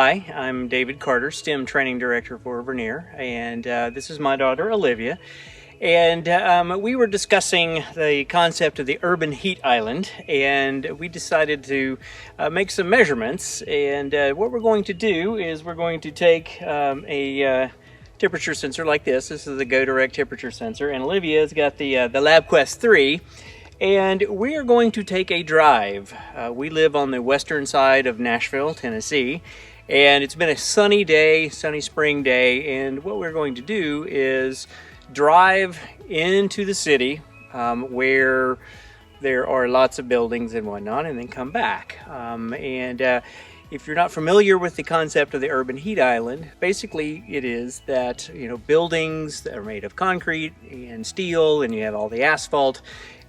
Hi, I'm David Carter, STEM Training Director for Vernier, and this is my daughter Olivia. And we were discussing the concept of the urban heat island, and we decided to make some measurements. And what we're going to do is we're going to take a temperature sensor like this. This is the GoDirect temperature sensor, and Olivia's got the LabQuest 3. And we are going to take a drive. We live on the western side of Nashville, Tennessee, and it's been a sunny day, sunny spring day, and what we're going to do is drive into the city where there are lots of buildings and whatnot, and then come back. If you're not familiar with the concept of the urban heat island, basically it is that, buildings that are made of concrete and steel, and you have all the asphalt.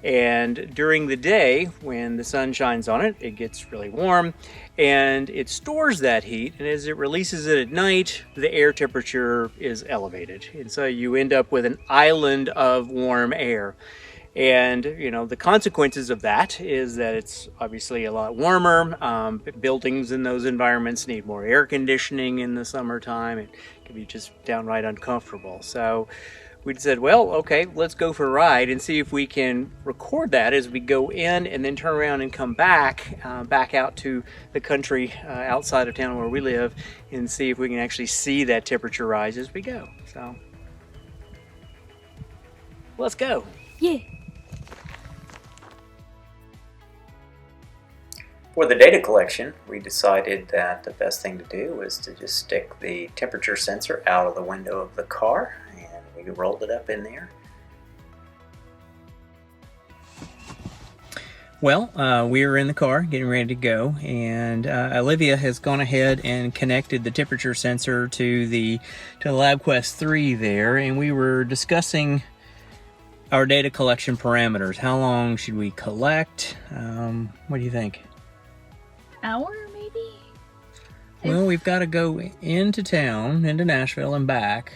And during the day, when the sun shines on it, it gets really warm and it stores that heat. And as it releases it at night, the air temperature is elevated. And so you end up with an island of warm air. And, the consequences of that is that it's obviously a lot warmer. Buildings in those environments need more air conditioning in the summertime. It can be just downright uncomfortable. So we said, well, okay, let's go for a ride and see if we can record that as we go in and then turn around and come back out to the country outside of town where we live and see if we can actually see that temperature rise as we go. So let's go. Yeah. For the data collection, we decided that the best thing to do was to just stick the temperature sensor out of the window of the car, and we rolled it up in there. Well, we are in the car getting ready to go, and Olivia has gone ahead and connected the temperature sensor to the LabQuest 3 there, and we were discussing our data collection parameters. How long should we collect? What do you think? Hour, maybe? Well, we've got to go into town, into Nashville and back.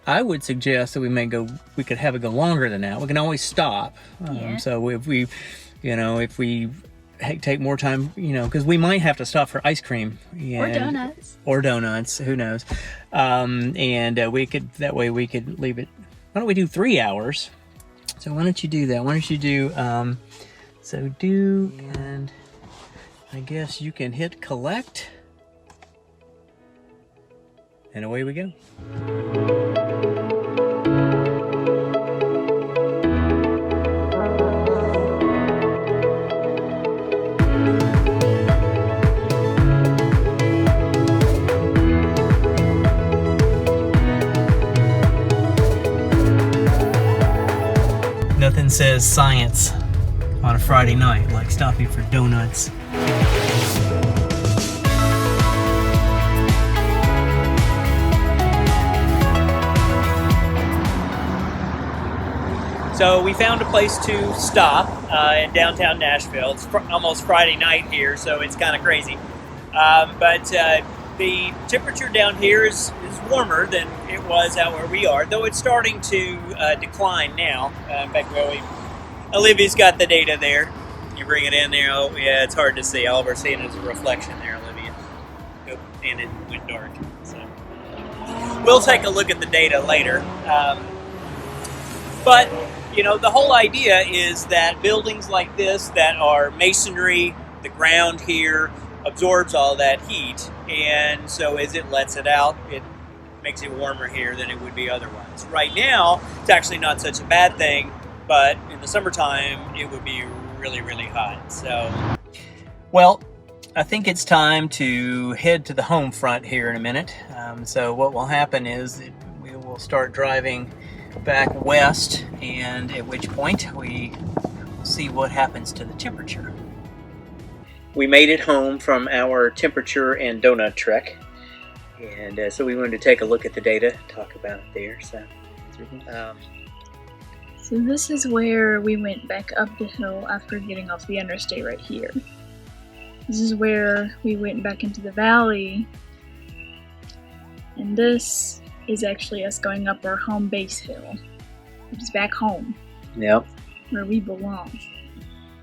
I would suggest that we could have it go longer than that. We can always stop. Yeah. So if we take more time, because we might have to stop for ice cream. Or donuts, who knows. We could leave it. Why don't we do 3 hours? So why don't you do that? Why don't you do, and I guess you can hit collect, and away we go. Nothing says science on a Friday night like stopping for donuts. So we found a place to stop in downtown Nashville. It's almost Friday night here, so it's kind of crazy. But the temperature down here is warmer than it was out where we are, though it's starting to decline now. In fact, Olivia's got the data there. You bring it in there. Oh, yeah, it's hard to see. All we're seeing is a reflection there, Olivia. And it went dark. So we'll take a look at the data later. But the whole idea is that buildings like this that are masonry, the ground here absorbs all that heat, and so as it lets it out, it makes it warmer here than it would be otherwise. Right now, it's actually not such a bad thing, but in the summertime, it would be really, really hot. So, well, I think it's time to head to the home front here in a minute. So what will happen is we will start driving back west, and at which point we will see what happens to the temperature. We made it home from our temperature and donut trek, and so we wanted to take a look at the data, talk about it there. So this is where we went back up the hill after getting off the interstate right here. This is where we went back into the valley, and this is actually us going up our home base hill, which is back home. Yep. Where we belong.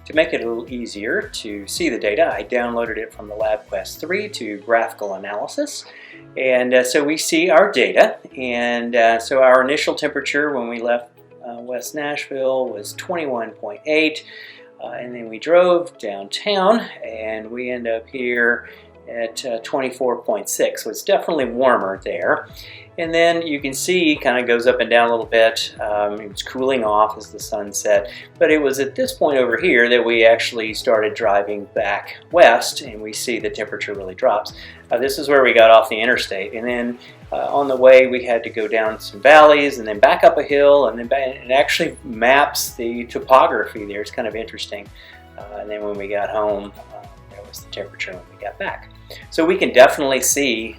To make it a little easier to see the data, I downloaded it from the LabQuest 3 to graphical analysis. And so we see our data, and so our initial temperature when we left West Nashville was 21.8, and then we drove downtown and we end up here at 24.6, so it's definitely warmer there. And then you can see it kind of goes up and down a little bit. It was cooling off as the sun set, but it was at this point over here that we actually started driving back west, and we see the temperature really drops. This is where we got off the interstate, and then on the way we had to go down some valleys and then back up a hill, and then it actually maps the topography there. It's kind of interesting. And then when we got home, there was the temperature when we got back. So we can definitely see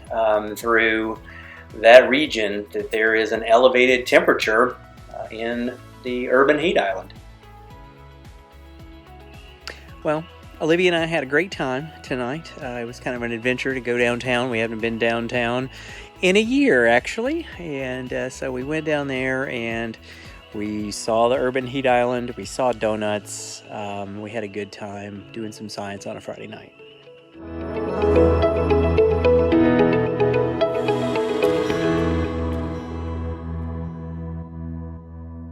through that region that there is an elevated temperature in the urban heat island. Well, Olivia and I had a great time tonight. It was kind of an adventure to go downtown. We haven't been downtown in a year, actually. And so we went down there and we saw the urban heat island. We saw donuts. We had a good time doing some science on a Friday night.